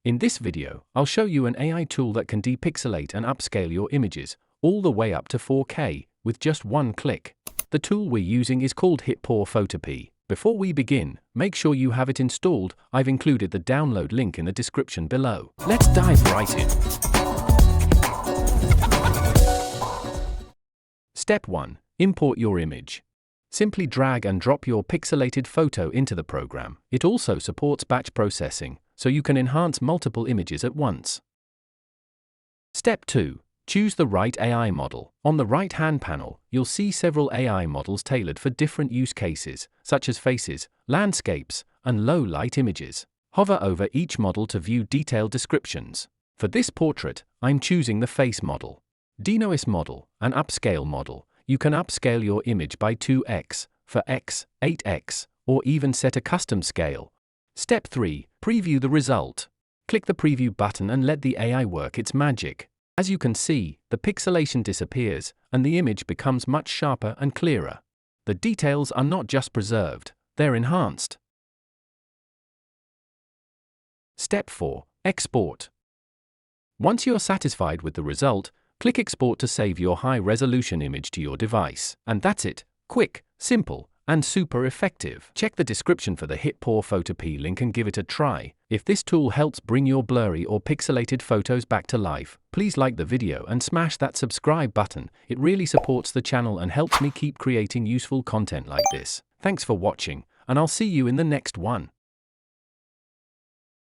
In this video, I'll show you an AI tool that can depixelate and upscale your images, all the way up to 4K, with just one click. The tool we're using is called HitPaw FotorPea. Before we begin, make sure you have it installed. I've included the download link in the description below. Let's dive right in. Step 1. Import your image. Simply drag and drop your pixelated photo into the program. It also supports batch processing, so you can enhance multiple images at once. Step 2. Choose the right AI model. On the right-hand panel, you'll see several AI models tailored for different use cases, such as faces, landscapes, and low-light images. Hover over each model to view detailed descriptions. For this portrait, I'm choosing the face model. Denoise model, an upscale model. You can upscale your image by 2x, for x, 8x, or even set a custom scale. Step 3. Preview the result. Click the preview button and let the AI work its magic. As you can see, the pixelation disappears, and the image becomes much sharper and clearer. The details are not just preserved, they're enhanced. Step 4. Export. Once you're satisfied with the result, click Export to save your high-resolution image to your device. And that's it. Quick, simple, and super effective. Check the description for the HitPaw FotorPea link and give it a try. If this tool helps bring your blurry or pixelated photos back to life, please like the video and smash that subscribe button. It really supports the channel and helps me keep creating useful content like this. Thanks for watching, and I'll see you in the next one.